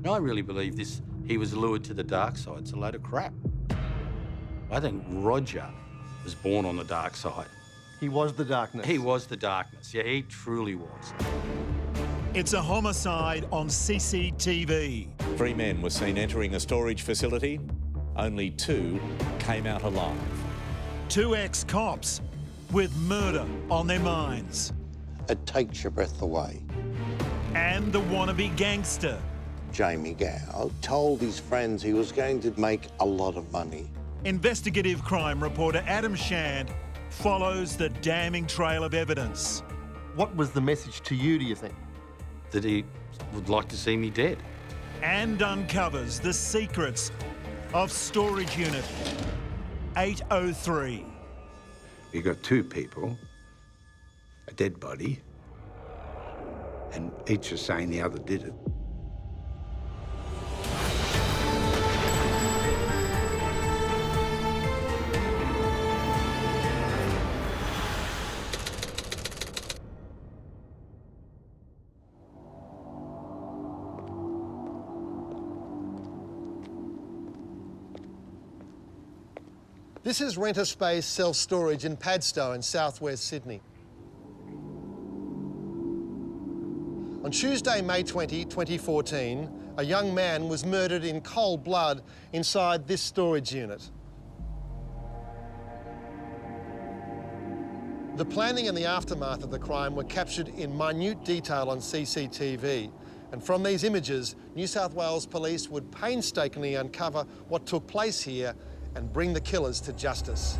I really believe this. He was lured to the dark side. It's a load of crap. I think Roger was born on the dark side. He was the darkness. He was the darkness. Yeah, he truly was. It's a homicide on CCTV. 3 men were seen entering a storage facility. Only 2 came out alive. 2 ex-cops with murder on their minds. It takes your breath away. And the wannabe gangster. Jamie Gow told his friends he was going to make a lot of money. Investigative crime reporter Adam Shand follows the damning trail of evidence. What was the message to you, do you think? That he would like to see me dead. And uncovers the secrets of storage unit 803. You got 2 people, a dead body, and each is saying the other did it. This is Rent a Space self-storage in Padstow in southwest Sydney. On Tuesday, May 20, 2014, a young man was murdered in cold blood inside this storage unit. The planning and the aftermath of the crime were captured in minute detail on CCTV. And from these images, New South Wales Police would painstakingly uncover what took place here and bring the killers to justice.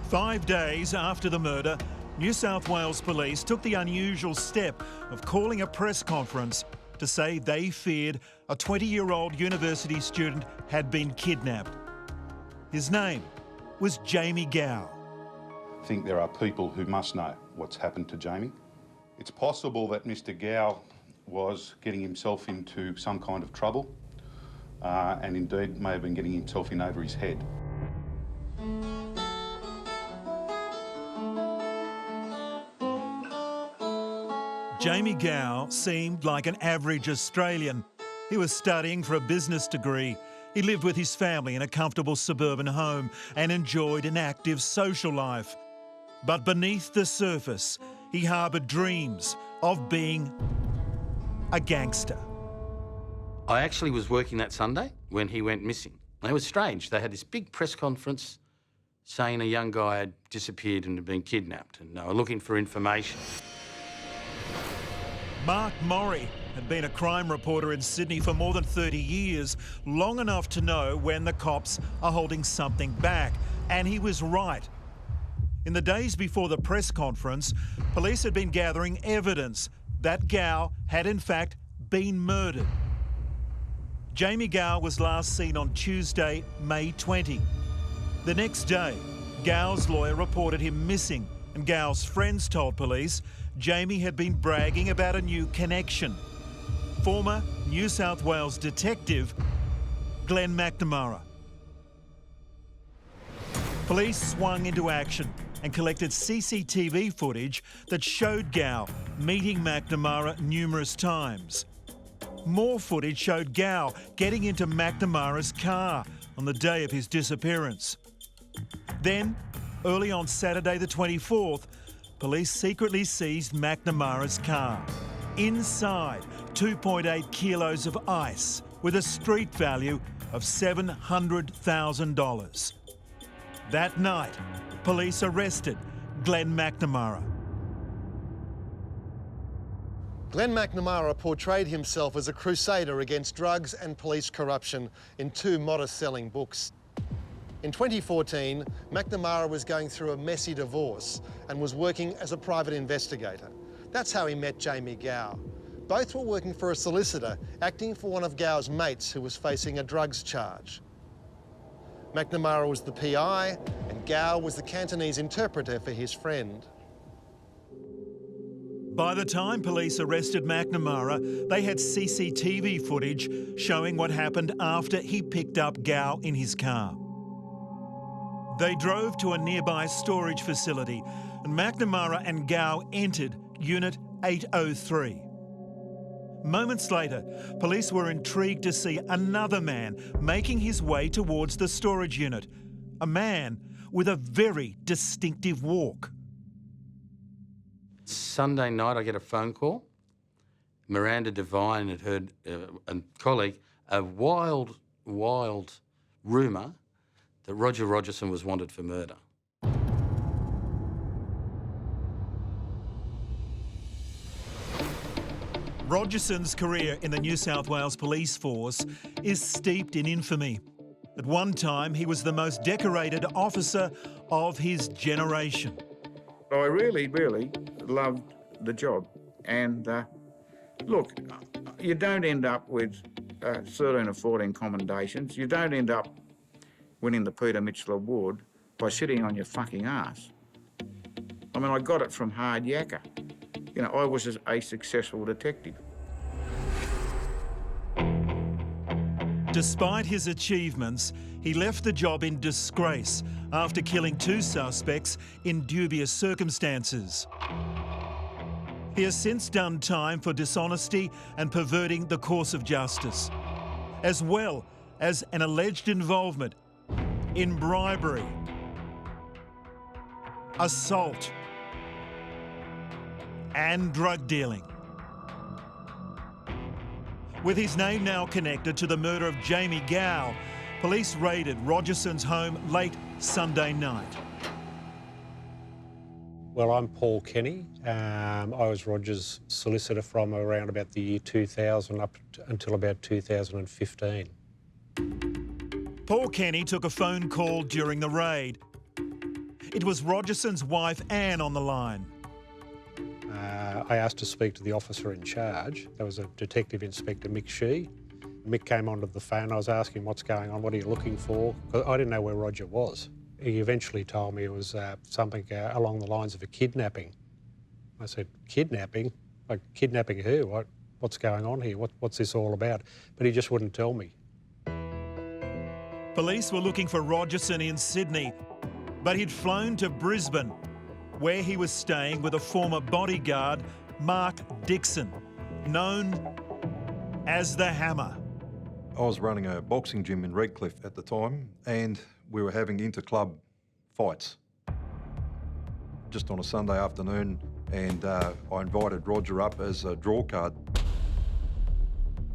5 days after the murder, New South Wales Police took the unusual step of calling a press conference to say they feared a 20-year-old university student had been kidnapped. His name was Jamie Gow. I think there are people who must know what's happened to Jamie. It's possible that Mr. Gow was getting himself into some kind of trouble and indeed may have been getting himself in over his head. Jamie Gow seemed like an average Australian. He was studying for a business degree. He lived with his family in a comfortable suburban home and enjoyed an active social life. But beneath the surface, he harboured dreams of being a gangster. I actually was working that Sunday when he went missing. And it was strange. They had this big press conference saying a young guy had disappeared and had been kidnapped, and they were looking for information. Mark Morrie had been a crime reporter in Sydney for more than 30 years, long enough to know when the cops are holding something back. And he was right. In the days before the press conference, police had been gathering evidence that Gow had in fact been murdered. Jamie Gow was last seen on Tuesday, May 20. The next day, Gow's lawyer reported him missing, and Gow's friends told police Jamie had been bragging about a new connection. Former New South Wales detective Glen McNamara. Police swung into action and collected CCTV footage that showed Gow meeting McNamara numerous times. More footage showed Gow getting into McNamara's car on the day of his disappearance. Then, early on Saturday the 24th, police secretly seized McNamara's car. Inside, 2.8 kilos of ice with a street value of $700,000. That night, police arrested Glen McNamara. Glen McNamara portrayed himself as a crusader against drugs and police corruption in 2 modest-selling books. In 2014, McNamara was going through a messy divorce and was working as a private investigator. That's how he met Jamie Gow. Both were working for a solicitor, acting for one of Gow's mates who was facing a drugs charge. McNamara was the PI and Gow was the Cantonese interpreter for his friend. By the time police arrested McNamara, they had CCTV footage showing what happened after he picked up Gow in his car. They drove to a nearby storage facility and McNamara and Gow entered Unit 8:03. Moments later, police were intrigued to see another man making his way towards the storage unit. A man with a very distinctive walk. Sunday night, I get a phone call. Miranda Devine had heard a colleague a wild rumour that Roger Rogerson was wanted for murder. Rogerson's career in the New South Wales Police Force is steeped in infamy. At one time, he was the most decorated officer of his generation. I really loved the job. And look, you don't end up with 13 or 14 commendations. You don't end up winning the Peter Mitchell Award by sitting on your fucking ass. I mean, I got it from hard yakka. You know, I was a successful detective. Despite his achievements, he left the job in disgrace after killing 2 suspects in dubious circumstances. He has since done time for dishonesty and perverting the course of justice, as well as an alleged involvement in bribery, assault, and drug dealing. With his name now connected to the murder of Jamie Gow, police raided Rogerson's home late Sunday night. Well, I'm Paul Kenny. I was Roger's solicitor from around about the year 2000 up until about 2015. Paul Kenny took a phone call during the raid. It was Rogerson's wife, Anne, on the line. I asked to speak to the officer in charge. There was a Detective Inspector, Mick Shee. Mick came onto the phone. I was asking what's going on, what are you looking for? I didn't know where Roger was. He eventually told me it was something along the lines of a kidnapping. I said, kidnapping? Like, kidnapping who? What's going on here? What's this all about? But he just wouldn't tell me. Police were looking for Rogerson in Sydney, but he'd flown to Brisbane, where he was staying with a former bodyguard, Mark Dixon, known as the Hammer. I was running a boxing gym in Redcliffe at the time, and we were having inter-club fights just on a Sunday afternoon, and I invited Roger up as a draw card.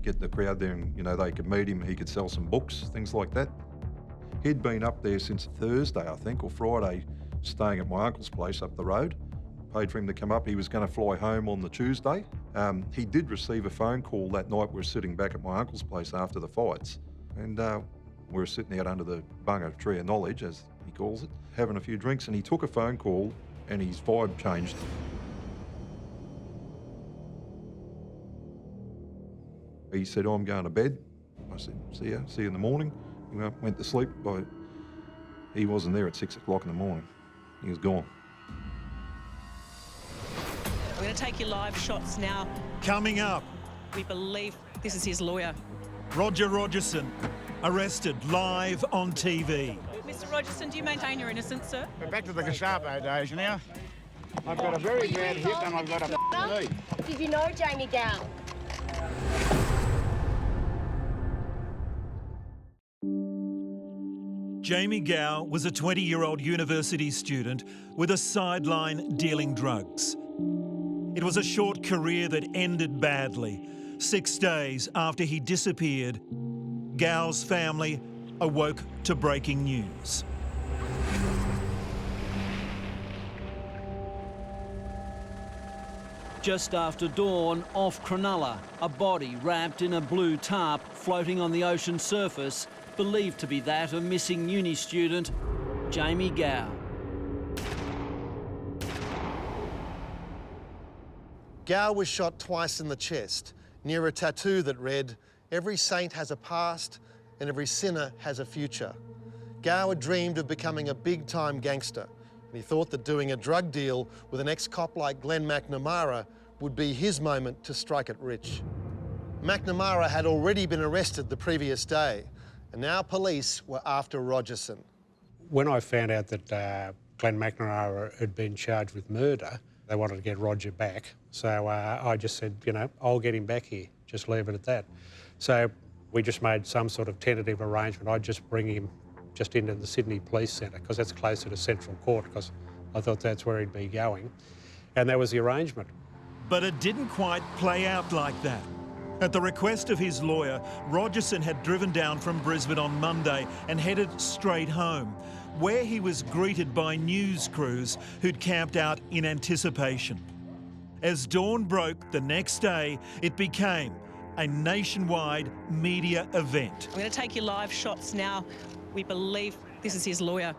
Get the crowd there and, you know, they could meet him, he could sell some books, things like that. He'd been up there since Thursday, I think, or Friday, staying at my uncle's place up the road. Paid for him to come up. He was going to fly home on the Tuesday. He did receive a phone call that night. We were sitting back at my uncle's place after the fights, and we were sitting out under the bunga tree of knowledge, as he calls it, having a few drinks, and he took a phone call and his vibe changed. He said, I'm going to bed. I said, see you in the morning. He went to sleep. He wasn't there at 6 o'clock in the morning. He was gone. We're going to take your live shots now. Coming up, We believe this is his lawyer. Roger Rogerson, arrested live on TV. Mr. Rogerson, do you maintain your innocence, sir? We're back to the Gestapo days now. I've got a very bad hip and I've got a knee. Did you know Jamie Gow? Jamie Gow was a 20-year-old university student with a sideline dealing drugs. It was a short career that ended badly. 6 days after he disappeared, Gow's family awoke to breaking news. Just after dawn, off Cronulla, a body wrapped in a blue tarp floating on the ocean surface, believed to be that of missing uni student Jamie Gow. Gow was shot twice in the chest, near a tattoo that read, "Every saint has a past and every sinner has a future." Gow had dreamed of becoming a big-time gangster, and he thought that doing a drug deal with an ex-cop like Glen McNamara would be his moment to strike it rich. McNamara had already been arrested the previous day, and now police were after Rogerson. When I found out that Glen McNamara had been charged with murder, They wanted to get Roger back. So I just said, you know, I'll get him back here. Just leave it at that. So we just made some sort of tentative arrangement. I'd just bring him just into the Sydney Police Centre because that's closer to Central Court because I thought that's where he'd be going. And that was the arrangement. But it didn't quite play out like that. At the request of his lawyer, Rogerson had driven down from Brisbane on Monday and headed straight home, where he was greeted by news crews who'd camped out in anticipation. As dawn broke the next day, it became a nationwide media event. We're going to take your live shots now. We believe this is his lawyer.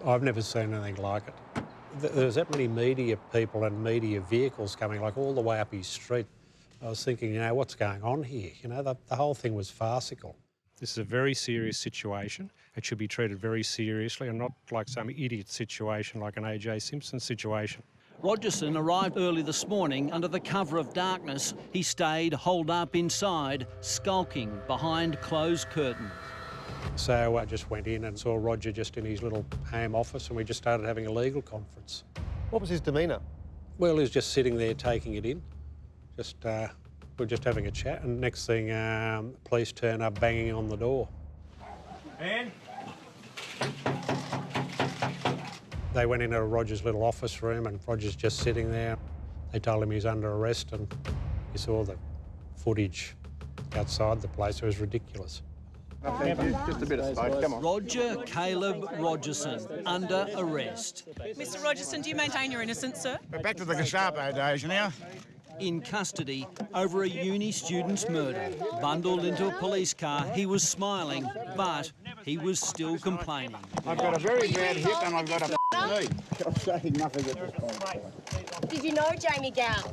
I've never seen anything like it. There's that many media people and media vehicles coming, like all the way up his street. I was thinking, you know, what's going on here? You know, the whole thing was farcical. This is a very serious situation. It should be treated very seriously and not like some idiot situation like an A.J. Simpson situation. Rogerson arrived early this morning under the cover of darkness. He stayed holed up inside, skulking behind closed curtains. So I just went in and saw Roger just in his little home office and we just started having a legal conference. What was his demeanour? Well, he was just sitting there taking it in. We're just having a chat and next thing, police turn up banging on the door. And? They went into Roger's little office room and Roger's just sitting there. They told him he's under arrest and you saw the footage outside the place. It was ridiculous. Just a bit of space, come on. Roger Caleb Rogerson, under arrest. Mr Rogerson, do you maintain your innocence, sir? We're back to the Gestapo days now. In custody over a uni student's murder. Bundled into a police car, he was smiling, but he was still complaining. I've got a very bad hip and I've got a knee. I'm saying nothing at this point. Did you know Jamie Gow?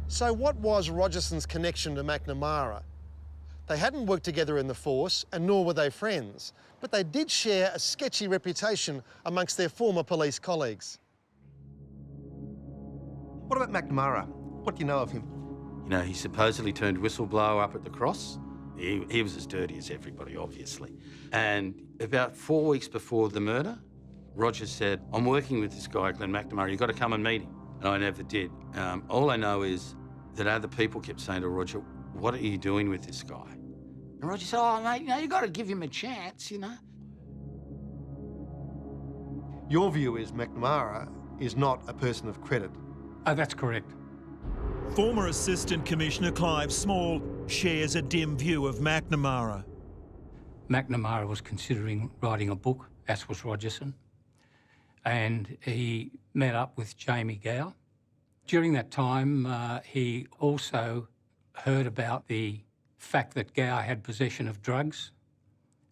So what was Rogerson's connection to McNamara? They hadn't worked together in the force, and nor were they friends, but they did share a sketchy reputation amongst their former police colleagues. What about McNamara? What do you know of him? You know, he supposedly turned whistleblower up at the Cross. He was as dirty as everybody, obviously. And about 4 weeks before the murder, Roger said, I'm working with this guy, Glen McNamara, you've got to come and meet him. And I never did. All I know is that other people kept saying to Roger, what are you doing with this guy? And Roger said, oh, mate, you know, you've got to give him a chance, you know. Your view is McNamara is not a person of credit. Oh, that's correct. Former Assistant Commissioner Clive Small shares a dim view of McNamara. McNamara was considering writing a book, as was Rogerson, and he met up with Jamie Gow. During that time, he also heard about the fact that Gow had possession of drugs.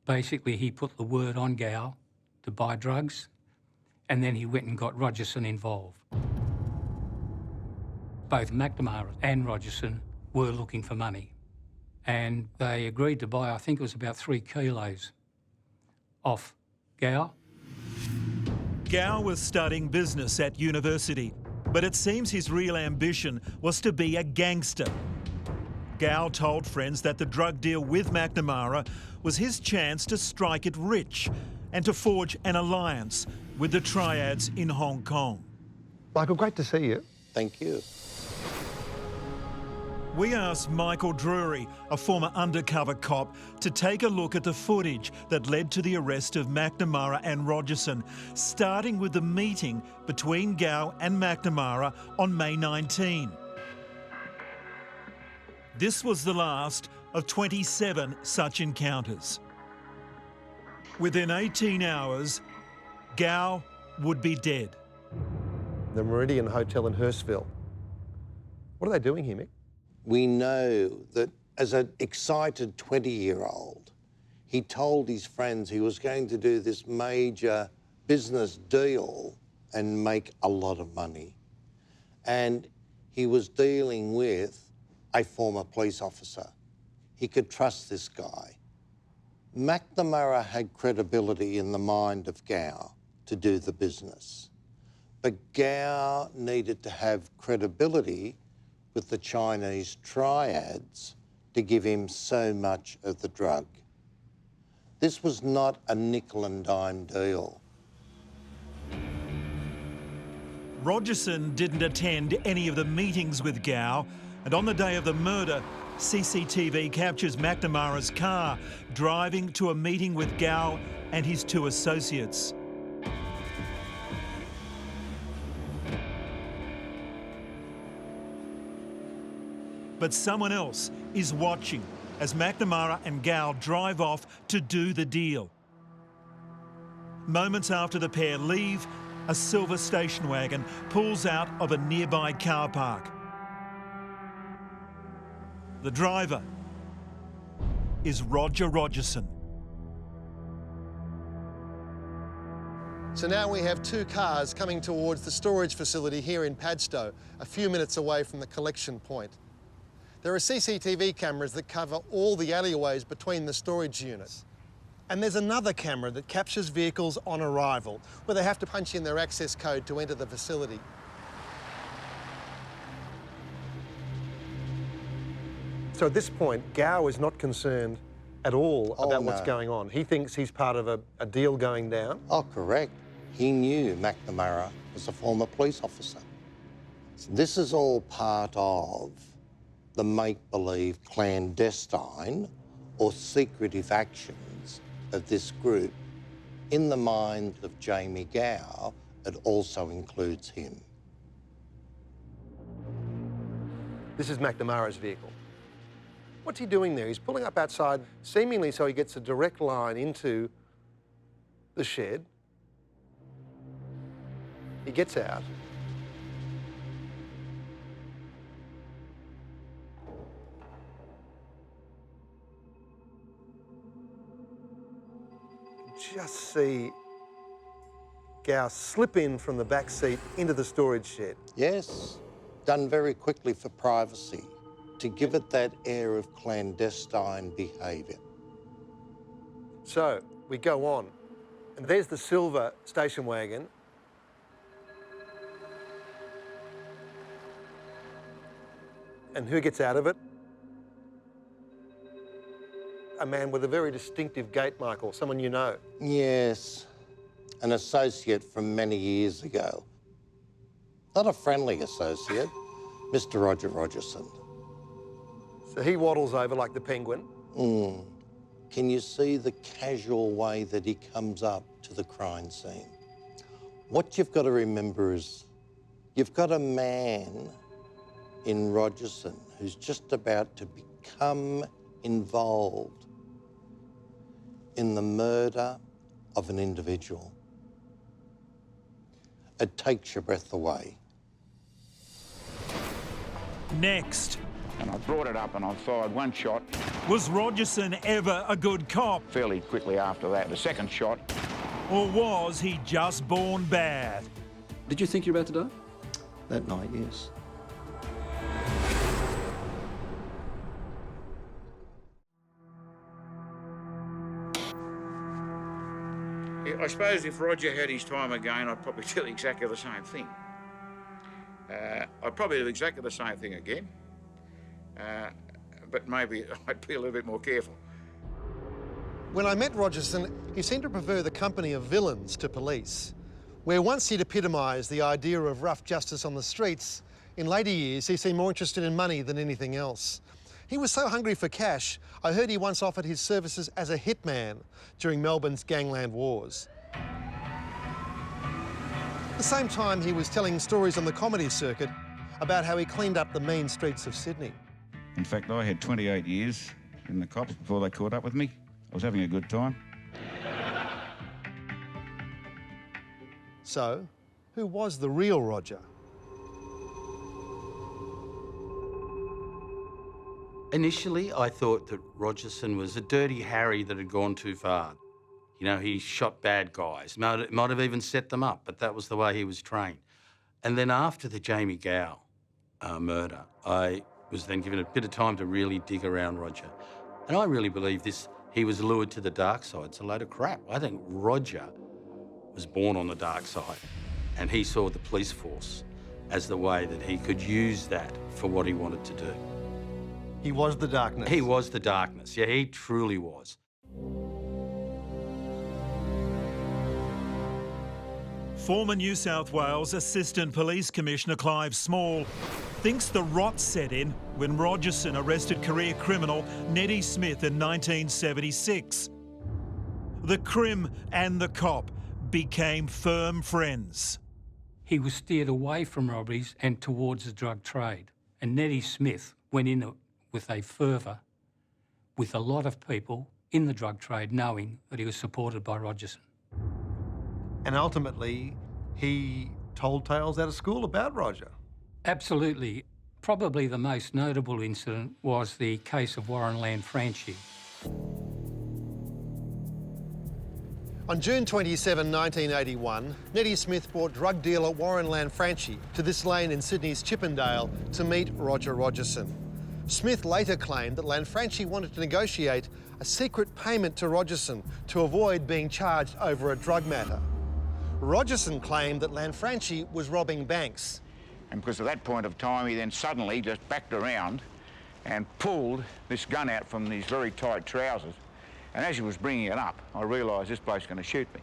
Basically, he put the word on Gow to buy drugs, and then he went and got Rogerson involved. Both McNamara and Rogerson were looking for money, and they agreed to buy, I think it was about 3 kilos off Gow. Gow was studying business at university, but it seems his real ambition was to be a gangster. Gow told friends that the drug deal with McNamara was his chance to strike it rich and to forge an alliance with the triads in Hong Kong. Michael, great to see you. Thank you. We asked Michael Drury, a former undercover cop, to take a look at the footage that led to the arrest of McNamara and Rogerson, starting with the meeting between Gow and McNamara on May 19. This was the last of 27 such encounters. Within 18 hours, Gow would be dead. The Meridian Hotel in Hurstville. What are they doing here, Mick? We know that as an excited 20-year-old, he told his friends he was going to do this major business deal and make a lot of money. And he was dealing with a former police officer. He could trust this guy. McNamara had credibility in the mind of Gow to do the business. But Gow needed to have credibility with the Chinese triads to give him so much of the drug. This was not a nickel and dime deal. Rogerson didn't attend any of the meetings with Gow, and on the day of the murder, CCTV captures McNamara's car driving to a meeting with Gow and his two associates. But someone else is watching as McNamara and Gow drive off to do the deal. Moments after the pair leave, a silver station wagon pulls out of a nearby car park. The driver is Roger Rogerson. So now we have two cars coming towards the storage facility here in Padstow, a few minutes away from the collection point. There are CCTV cameras that cover all the alleyways between the storage units. And there's another camera that captures vehicles on arrival, where they have to punch in their access code to enter the facility. So at this point, Gow is not concerned at all about what's going on. He thinks he's part of a deal going down. Oh, correct. He knew McNamara was a former police officer. So this is all part of the make-believe clandestine or secretive actions of this group. In the mind of Jamie Gow, it also includes him. This is McNamara's vehicle. What's he doing there? He's pulling up outside, seemingly so he gets a direct line into the shed. He gets out. Just see Gow slip in from the back seat into the storage shed. Yes, done very quickly for privacy, to give it that air of clandestine behaviour. So we go on, and there's the silver station wagon. And who gets out of it? A man with a very distinctive gait, Michael, someone you know. Yes, an associate from many years ago. Not a friendly associate, Mr. Roger Rogerson. So he waddles over like the penguin. Can you see the casual way that he comes up to the crime scene? What you've got to remember is you've got a man in Rogerson who's just about to become involved in the murder of an individual. It takes your breath away. Next. And I brought it up and I fired one shot. Was Rogerson ever a good cop? Fairly quickly after that, the second shot. Or was he just born bad? Did you think you were about to die? That night, yes. I suppose if Roger had his time again, I'd probably do exactly the same thing. I'd probably do exactly the same thing again, but maybe I'd be a little bit more careful. When I met Rogerson, he seemed to prefer the company of villains to police. Where once he'd epitomised the idea of rough justice on the streets, in later years he seemed more interested in money than anything else. He was so hungry for cash, I heard he once offered his services as a hitman during Melbourne's gangland wars. At the same time, he was telling stories on the comedy circuit about how he cleaned up the mean streets of Sydney. In fact, I had 28 years in the cops before they caught up with me. I was having a good time. So, who was the real Roger? Initially, I thought that Rogerson was a dirty Harry that had gone too far. You know, he shot bad guys, might have even set them up, but that was the way he was trained. And then after the Jamie Gow murder, I was then given a bit of time to really dig around Roger. And I really believe he was lured to the dark side. It's a load of crap. I think Roger was born on the dark side, and he saw the police force as the way that he could use that for what he wanted to do. He was the darkness. He was the darkness. Yeah, he truly was. Former New South Wales Assistant Police Commissioner Clive Small thinks the rot set in when Rogerson arrested career criminal Nettie Smith in 1976. The crim and the cop became firm friends. He was steered away from robberies and towards the drug trade. And Nettie Smith went in it with a fervour with a lot of people in the drug trade knowing that he was supported by Rogerson. And ultimately, he told tales out of school about Roger. Absolutely. Probably the most notable incident was the case of Warren Lanfranchi. On June 27, 1981, Nettie Smith brought drug dealer Warren Lanfranchi to this lane in Sydney's Chippendale to meet Roger Rogerson. Smith later claimed that Lanfranchi wanted to negotiate a secret payment to Rogerson to avoid being charged over a drug matter. Rogerson claimed that Lanfranchi was robbing banks. And because at that point of time, he then suddenly just backed around and pulled this gun out from these very tight trousers. And as he was bringing it up, I realised this bloke's going to shoot me.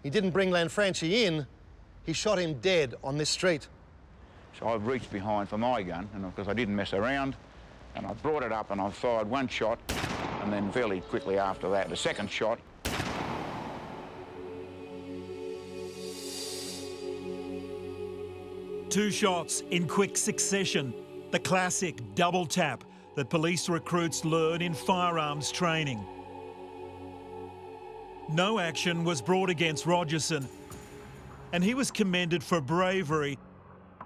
He didn't bring Lanfranchi in, he shot him dead on this street. So I reached behind for my gun, and of course I didn't mess around, and I brought it up and I fired one shot, and then fairly quickly after that, the second shot. Two shots in quick succession, the classic double tap that police recruits learn in firearms training. No action was brought against Rogerson, and he was commended for bravery,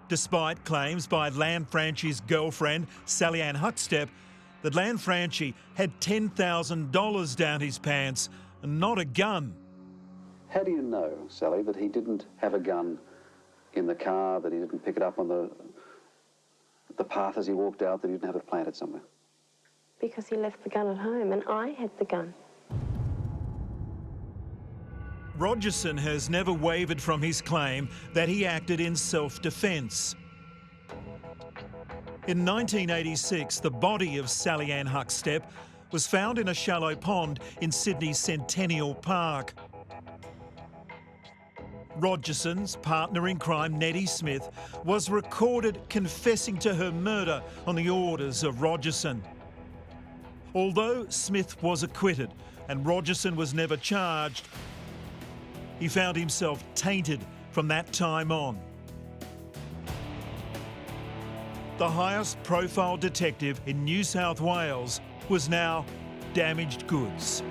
despite claims by Lanfranchi's girlfriend, Sally Ann Huckstep, that Lanfranchi had $10,000 down his pants and not a gun. How do you know, Sally, that he didn't have a gun in the car, that he didn't pick it up on the path as he walked out, that he didn't have it planted somewhere? Because he left the gun at home and I had the gun. Rogerson has never wavered from his claim that he acted in self-defence. In 1986, the body of Sally Ann Huckstep was found in a shallow pond in Sydney's Centennial Park. Rogerson's partner in crime, Nettie Smith, was recorded confessing to her murder on the orders of Rogerson. Although Smith was acquitted and Rogerson was never charged, he found himself tainted from that time on. The highest profile detective in New South Wales was now damaged goods.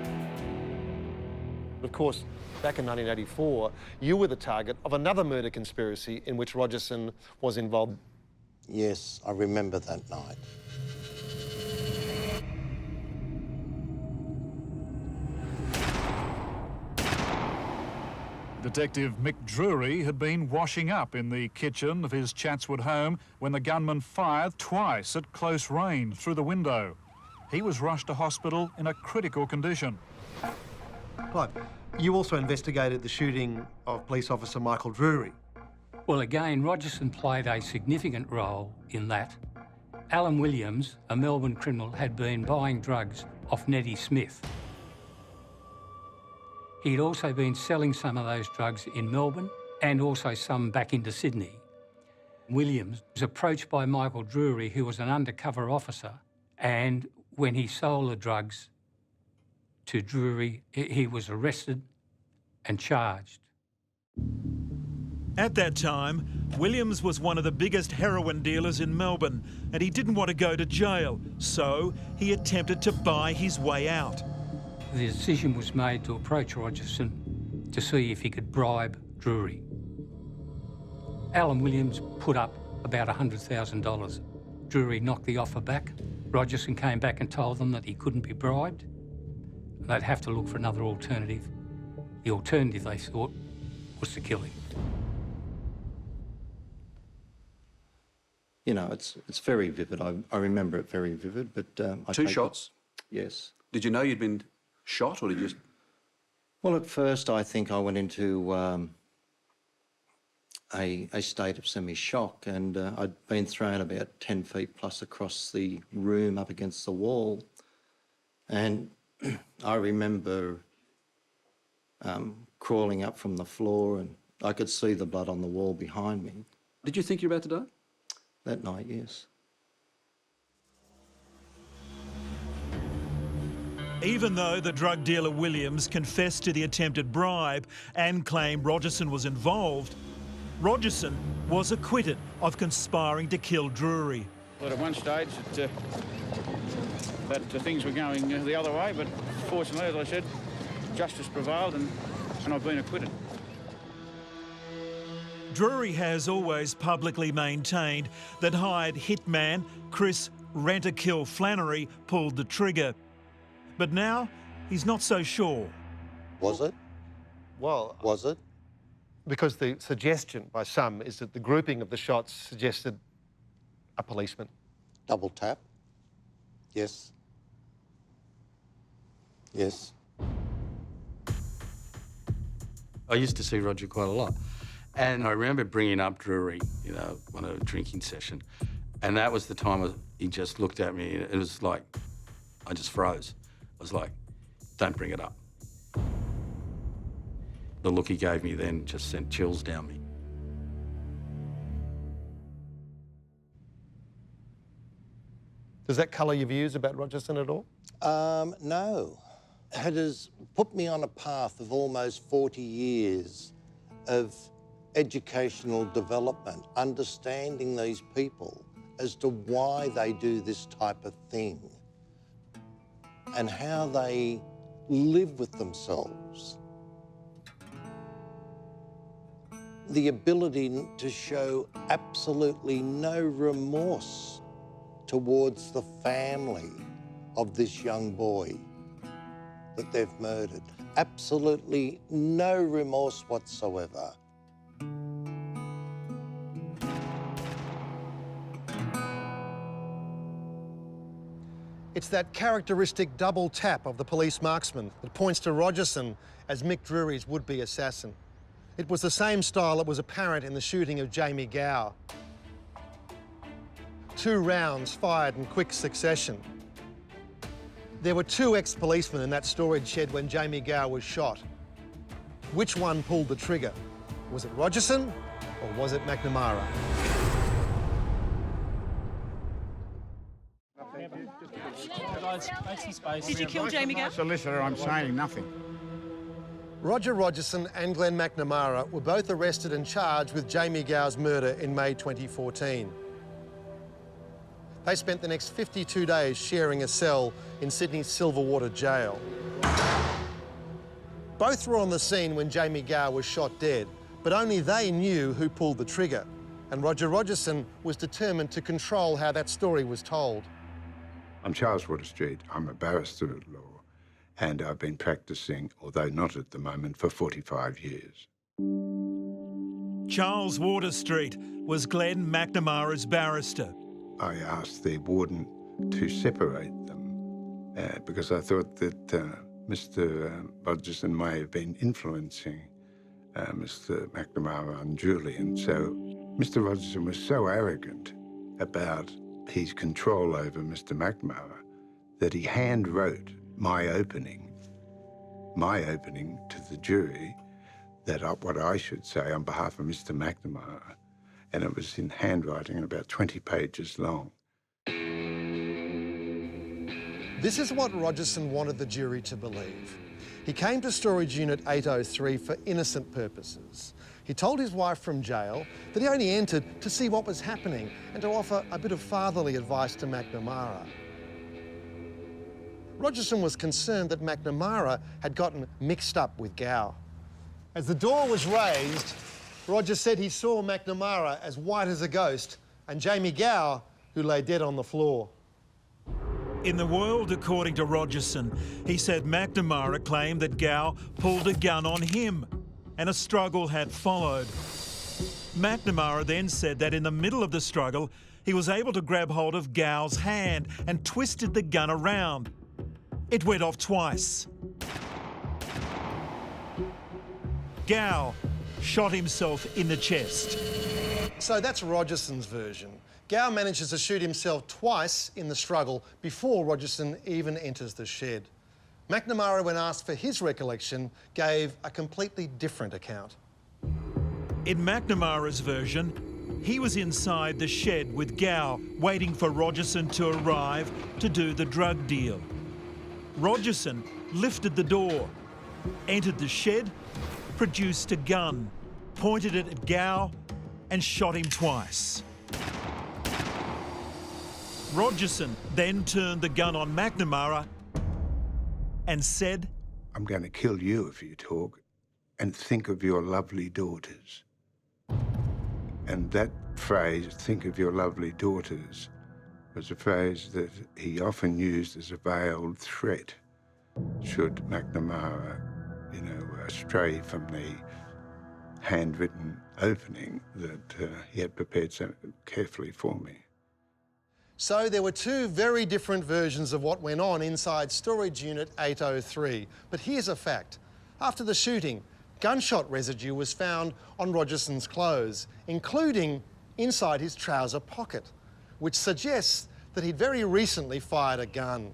Of course, back in 1984, you were the target of another murder conspiracy in which Rogerson was involved. Yes, I remember that night. Detective Mick Drury had been washing up in the kitchen of his Chatswood home when the gunman fired twice at close range through the window. He was rushed to hospital in a critical condition. Clive, you also investigated the shooting of police officer Michael Drury. Well, again, Rogerson played a significant role in that. Alan Williams, a Melbourne criminal, had been buying drugs off Nettie Smith. He'd also been selling some of those drugs in Melbourne and also some back into Sydney. Williams was approached by Michael Drury, who was an undercover officer, and when he sold the drugs to Drury, he was arrested and charged. At that time, Williams was one of the biggest heroin dealers in Melbourne, and he didn't want to go to jail, so he attempted to buy his way out. The decision was made to approach Rogerson to see if he could bribe Drury. Alan Williams put up about $100,000. Drury knocked the offer back. Rogerson came back and told them that he couldn't be bribed. They'd have to look for another alternative. The alternative, they thought, was to kill him. You know, it's very vivid. I remember it very vivid, but... Two shots? Yes. Did you know you'd been shot, or did you just... Well, at first I think I went into a state of semi-shock, and I'd been thrown about 10 feet plus across the room up against the wall. And I remember crawling up from the floor and I could see the blood on the wall behind me. Did you think you were about to die? That night, yes. Even though the drug dealer Williams confessed to the attempted bribe and claimed Rogerson was involved, Rogerson was acquitted of conspiring to kill Drury. Well, at one stage that things were going the other way, but fortunately, as I said, justice prevailed and I've been acquitted. Drury has always publicly maintained that hired hitman Chris Rent-A-Kill Flannery pulled the trigger. But now he's not so sure. Was it? Well, was it? Because the suggestion by some is that the grouping of the shots suggested a policeman. Double tap? Yes. Yes. I used to see Roger quite a lot. And I remember bringing up Drury, on a drinking session. And that was the time he just looked at me. It was like, I just froze. I was like, don't bring it up. The look he gave me then just sent chills down me. Does that colour your views about Rogerson at all? No. It has put me on a path of almost 40 years of educational development, understanding these people as to why they do this type of thing and how they live with themselves. The ability to show absolutely no remorse towards the family of this young boy that they've murdered. Absolutely no remorse whatsoever. It's that characteristic double tap of the police marksman that points to Rogerson as Mick Drury's would-be assassin. It was the same style that was apparent in the shooting of Jamie Gow. 2 rounds fired in quick succession. There were 2 ex-policemen in that storage shed when Jamie Gow was shot. Which one pulled the trigger? Was it Rogerson or was it McNamara? Did you kill Jamie Gow? Solicitor, I'm saying nothing. Roger Rogerson and Glen McNamara were both arrested and charged with Jamie Gow's murder in May 2014. They spent the next 52 days sharing a cell in Sydney's Silverwater jail. Both were on the scene when Jamie Gow was shot dead, but only they knew who pulled the trigger, and Roger Rogerson was determined to control how that story was told. I'm Charles Waterstreet. I'm a barrister at law, and I've been practising, although not at the moment, for 45 years. Charles Waterstreet was Glen McNamara's barrister. I asked the warden to separate them because I thought that Mr. Rogerson may have been influencing Mr. McNamara unduly, and so Mr. Rogerson was so arrogant about his control over Mr. McNamara that he hand-wrote my opening to the jury, that what I should say on behalf of Mr. McNamara, and it was in handwriting and about 20 pages long. This is what Rogerson wanted the jury to believe. He came to Storage Unit 803 for innocent purposes. He told his wife from jail that he only entered to see what was happening and to offer a bit of fatherly advice to McNamara. Rogerson was concerned that McNamara had gotten mixed up with Gow. As the door was raised, Roger said he saw McNamara as white as a ghost and Jamie Gow, who lay dead on the floor. In the world, according to Rogerson, he said McNamara claimed that Gow pulled a gun on him and a struggle had followed. McNamara then said that in the middle of the struggle, he was able to grab hold of Gow's hand and twisted the gun around. It went off twice. Gow shot himself in the chest. So that's Rogerson's version. Gow manages to shoot himself twice in the struggle before Rogerson even enters the shed. McNamara, when asked for his recollection, gave a completely different account. In McNamara's version, he was inside the shed with Gow, waiting for Rogerson to arrive to do the drug deal. Rogerson lifted the door, entered the shed, produced a gun, pointed it at Gow and shot him twice. Rogerson then turned the gun on McNamara and said, "I'm going to kill you if you talk, and think of your lovely daughters." And that phrase, "think of your lovely daughters," was a phrase that he often used as a veiled threat should McNamara, stray from the handwritten opening that he had prepared so carefully for me. So there were two very different versions of what went on inside Storage Unit 803. But here's a fact. After the shooting, gunshot residue was found on Rogerson's clothes, including inside his trouser pocket, which suggests that he'd very recently fired a gun.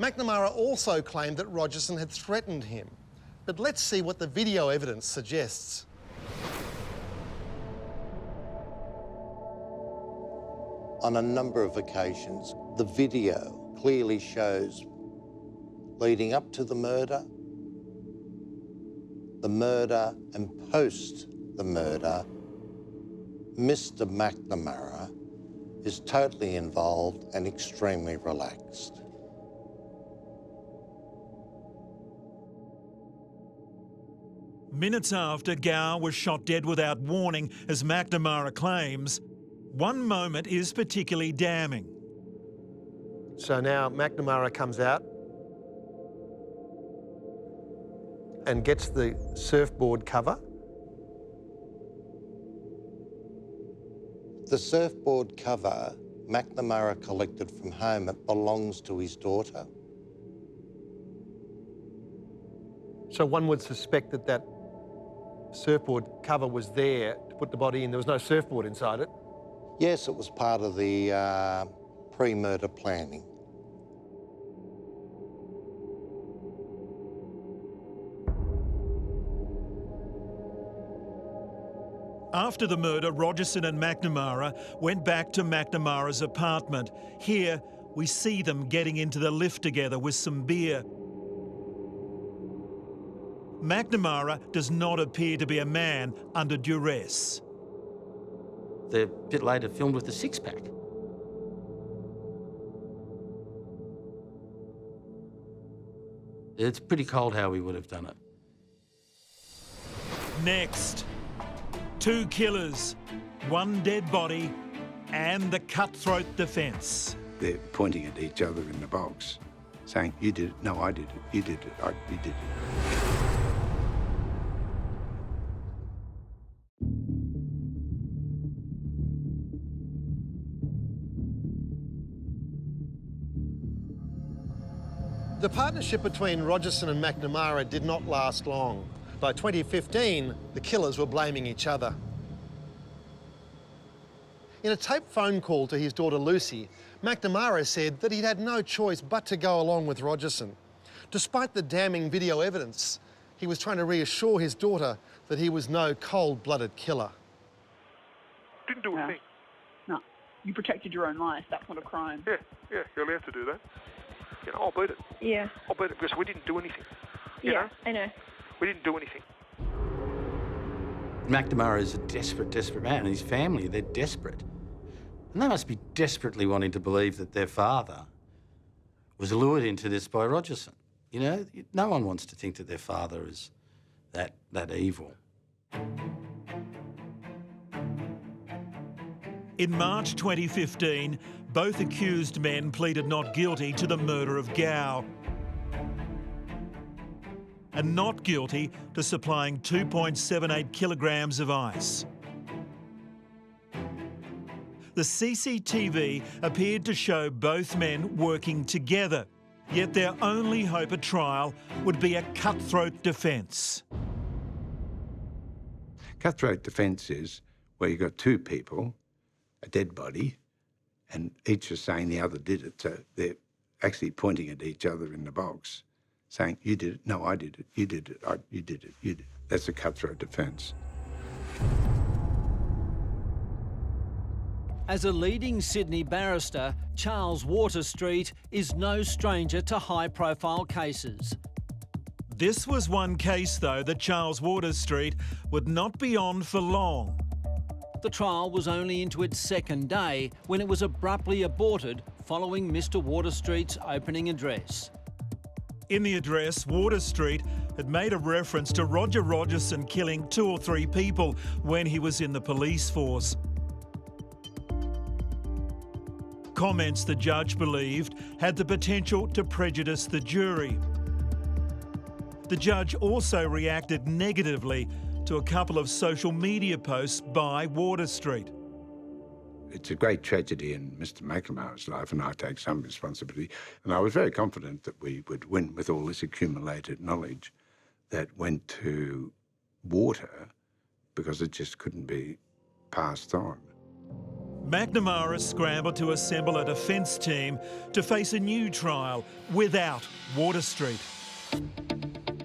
McNamara also claimed that Rogerson had threatened him. But let's see what the video evidence suggests. On a number of occasions, the video clearly shows leading up to the murder and post the murder, Mr. McNamara is totally involved and extremely relaxed. Minutes after Gow was shot dead without warning, as McNamara claims, one moment is particularly damning. So now McNamara comes out and gets the surfboard cover. The surfboard cover McNamara collected from home. It belongs to his daughter. So one would suspect that that surfboard cover was there to put the body in. There was no surfboard inside it. Yes, it was part of the pre-murder planning. After the murder, Rogerson and McNamara went back to McNamara's apartment. Here, we see them getting into the lift together with some beer. McNamara does not appear to be a man under duress. They're a bit later filmed with a six-pack. It's pretty cold how we would have done it. Next, two killers, one dead body, and the cutthroat defence. They're pointing at each other in the box, saying, "You did it, no, I did it, you did it, you did it." The partnership between Rogerson and McNamara did not last long. By 2015, the killers were blaming each other. In a taped phone call to his daughter Lucy, McNamara said that he'd had no choice but to go along with Rogerson. Despite the damning video evidence, he was trying to reassure his daughter that he was no cold-blooded killer. Didn't do a thing. No. You protected your own life. That's not a crime. Yeah, you're allowed to do that. You know, I'll beat it. Yeah. I'll beat it because we didn't do anything. You yeah, know? I know. We didn't do anything. McNamara is a desperate, desperate man, and his family, they're desperate. And they must be desperately wanting to believe that their father was lured into this by Rogerson. You know, no one wants to think that their father is that evil. In March 2015, both accused men pleaded not guilty to the murder of Gow and not guilty to supplying 2.78 kilograms of ice. The CCTV appeared to show both men working together, yet their only hope at trial would be a cutthroat defence. Cutthroat defence is where you've got two people, a dead body, and each is saying the other did it. So they're actually pointing at each other in the box, saying, "You did it, no, I did it, you did it, you did it, you did it." That's a cutthroat defence. As a leading Sydney barrister, Charles Waterstreet is no stranger to high-profile cases. This was one case, though, that Charles Waterstreet would not be on for long. The trial was only into its second day when it was abruptly aborted following Mr. Waterstreet's opening address. In the address, Waterstreet had made a reference to Roger Rogerson killing 2 or 3 people when he was in the police force. Comments the judge believed had the potential to prejudice the jury. The judge also reacted negatively to a couple of social media posts by Waterstreet. It's a great tragedy in Mr. McNamara's life, and I take some responsibility. And I was very confident that we would win with all this accumulated knowledge that went to water because it just couldn't be passed on. McNamara scrambled to assemble a defence team to face a new trial without Waterstreet.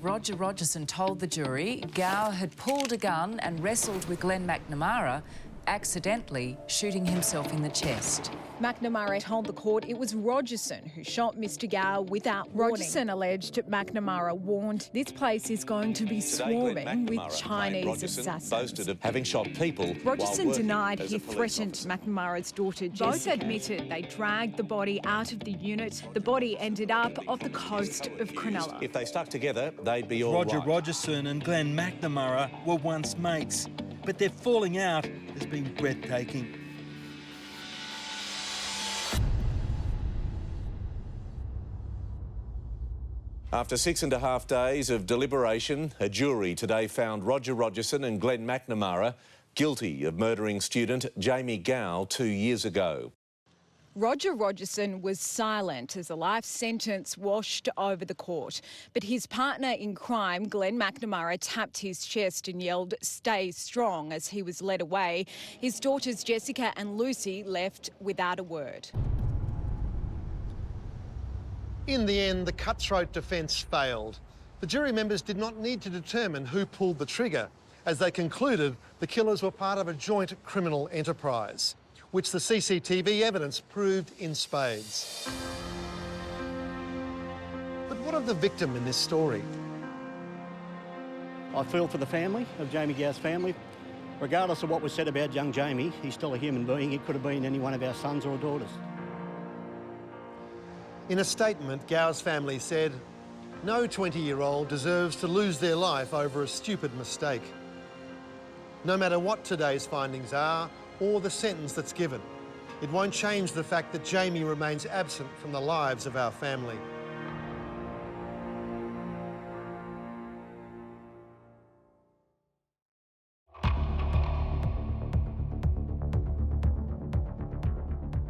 Roger Rogerson told the jury Gow had pulled a gun and wrestled with Glen McNamara, accidentally shooting himself in the chest. McNamara told the court it was Rogerson who shot Mr. Gow without warning. Rogerson alleged McNamara warned this place is going to be swarming with Chinese assassins. Boasted of having shot people. Rogerson denied he threatened McNamara's daughter Jessica. Both admitted they dragged the body out of the unit. The body ended up off the coast of Cronulla. If they stuck together, they'd be all Roger right. Rogerson and Glen McNamara were once mates, but their falling out has been breathtaking. After 6.5 days of deliberation, a jury today found Roger Rogerson and Glen McNamara guilty of murdering student Jamie Gow 2 years ago. Roger Rogerson was silent as a life sentence washed over the court. But his partner in crime, Glen McNamara, tapped his chest and yelled, "Stay strong," as he was led away. His daughters Jessica and Lucy left without a word. In the end, the cutthroat defence failed. The jury members did not need to determine who pulled the trigger, as they concluded the killers were part of a joint criminal enterprise, which the CCTV evidence proved in spades. But what of the victim in this story? I feel for the family of Jamie Gow's family. Regardless of what was said about young Jamie, he's still a human being. He could have been any one of our sons or daughters. In a statement, Gow's family said, "No 20-year-old deserves to lose their life over a stupid mistake. No matter what today's findings are, or the sentence that's given, it won't change the fact that Jamie remains absent from the lives of our family."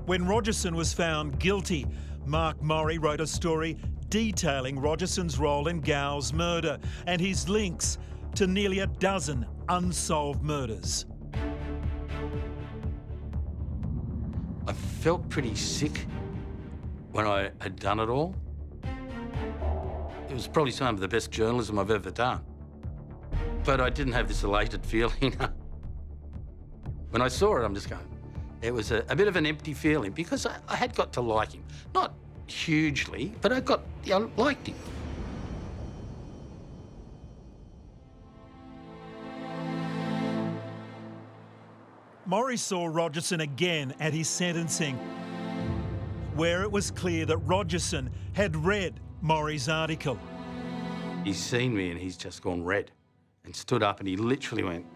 When Rogerson was found guilty, Mark Murray wrote a story detailing Rogerson's role in Gow's murder and his links to nearly a dozen unsolved murders. I felt pretty sick when I had done it all. It was probably some of the best journalism I've ever done. But I didn't have this elated feeling. When I saw it, I'm just going, it was a bit of an empty feeling because I had got to like him. Not hugely, but I liked him. Murray saw Rogerson again at his sentencing, where it was clear that Rogerson had read Murray's article. He's seen me and he's just gone red and stood up and he literally went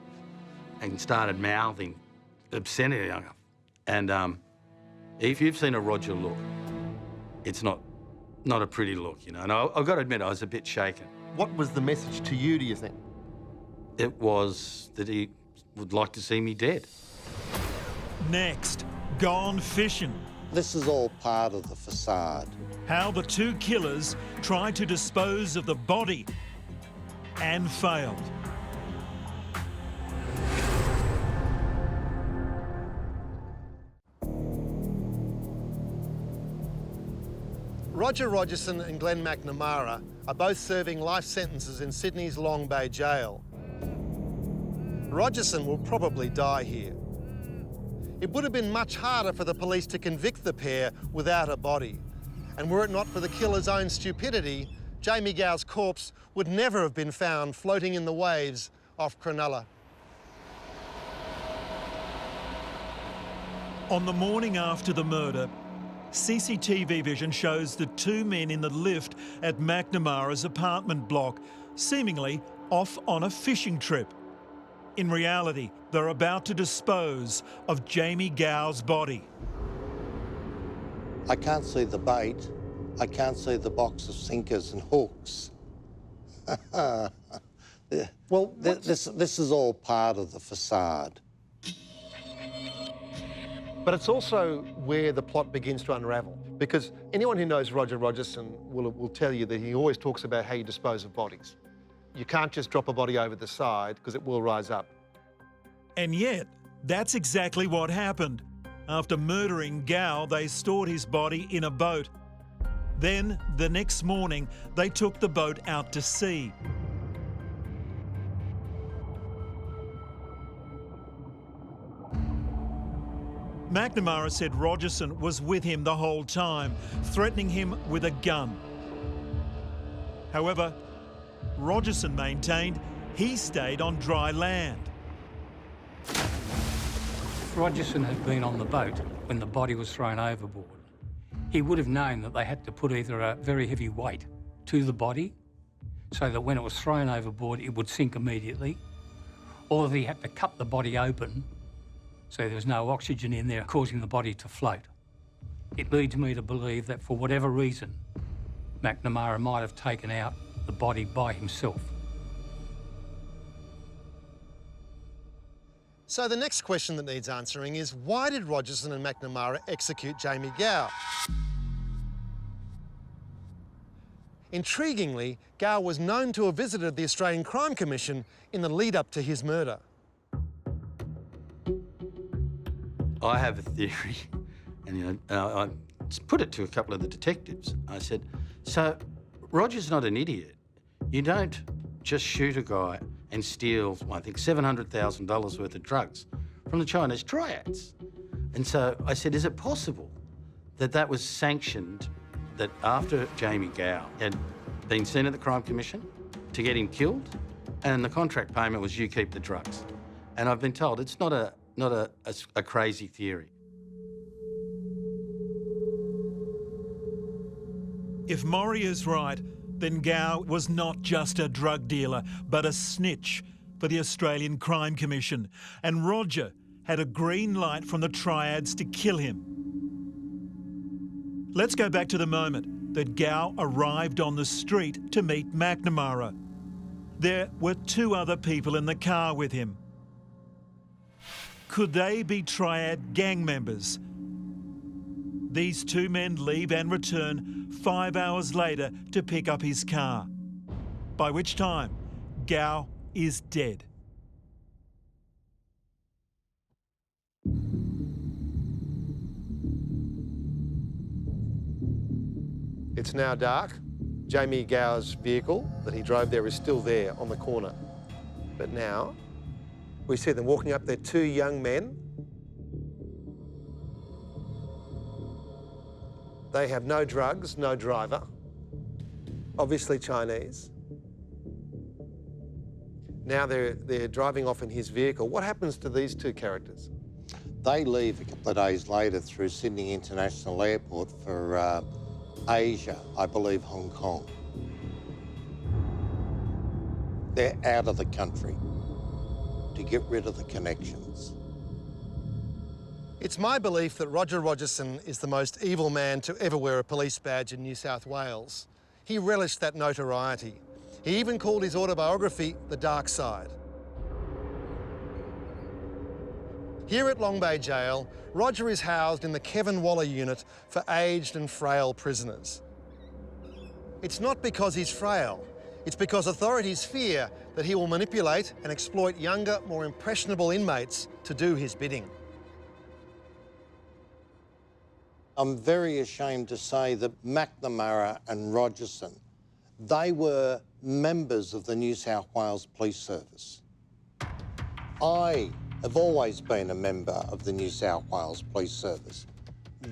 and started mouthing obscenity. And if you've seen a Roger look, it's not a pretty look, you know. And I've got to admit, I was a bit shaken. What was the message to you, do you think? It was that he would like to see me dead. Next, gone fishing. This is all part of the facade. How the two killers tried to dispose of the body and failed. Roger Rogerson and Glen McNamara are both serving life sentences in Sydney's Long Bay Jail. Rogerson will probably die here. It would have been much harder for the police to convict the pair without a body. And were it not for the killer's own stupidity, Jamie Gow's corpse would never have been found floating in the waves off Cronulla. On the morning after the murder, CCTV vision shows the two men in the lift at McNamara's apartment block, seemingly off on a fishing trip. In reality, they're about to dispose of Jamie Gow's body. I can't see the bait. I can't see the box of sinkers and hooks. Well, this is all part of the facade. But it's also where the plot begins to unravel, because anyone who knows Roger Rogerson will tell you that he always talks about how you dispose of bodies. You can't just drop a body over the side because it will rise up. And yet, that's exactly what happened. After murdering Gow, they stored his body in a boat. Then, the next morning, they took the boat out to sea. McNamara said Rogerson was with him the whole time, threatening him with a gun. However, Rogerson maintained he stayed on dry land. If Rogerson had been on the boat when the body was thrown overboard, he would have known that they had to put either a very heavy weight to the body so that when it was thrown overboard it would sink immediately, or that he had to cut the body open so there was no oxygen in there, causing the body to float. It leads me to believe that for whatever reason, McNamara might have taken out the body by himself. So the next question that needs answering is, why did Rogerson and McNamara execute Jamie Gow? Intriguingly, Gow was known to have visited the Australian Crime Commission in the lead-up to his murder. I have a theory, and I put it to a couple of the detectives. I said, so Roger's not an idiot. You don't just shoot a guy and steal, I think, $700,000 worth of drugs from the Chinese triads. And so I said, is it possible that that was sanctioned, that after Jamie Gow had been seen at the Crime Commission to get him killed, and the contract payment was you keep the drugs? And I've been told it's not a crazy theory. If Maury is right, then Gow was not just a drug dealer, but a snitch for the Australian Crime Commission. And Roger had a green light from the triads to kill him. Let's go back to the moment that Gow arrived on the street to meet McNamara. There were two other people in the car with him. Could they be triad gang members? These two men leave and return 5 hours later to pick up his car, by which time Gow is dead. It's now dark. Jamie Gow's vehicle that he drove there is still there on the corner. But now we see them walking up there, two young men. They have no drugs, no driver, obviously Chinese. Now they're driving off in his vehicle. What happens to these two characters? They leave a couple of days later through Sydney International Airport for Asia, I believe Hong Kong. They're out of the country to get rid of the connections. It's my belief that Roger Rogerson is the most evil man to ever wear a police badge in New South Wales. He relished that notoriety. He even called his autobiography The Dark Side. Here at Long Bay Jail, Roger is housed in the Kevin Waller unit for aged and frail prisoners. It's not because he's frail. It's because authorities fear that he will manipulate and exploit younger, more impressionable inmates to do his bidding. I'm very ashamed to say that McNamara and Rogerson, they were members of the New South Wales Police Service. I have always been a member of the New South Wales Police Service.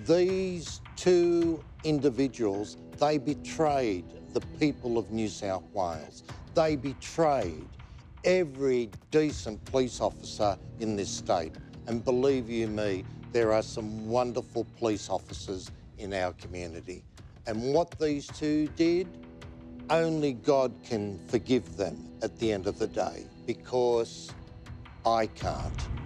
These two individuals, they betrayed the people of New South Wales. They betrayed every decent police officer in this state. And believe you me, there are some wonderful police officers in our community. And what these two did, only God can forgive them at the end of the day, because I can't.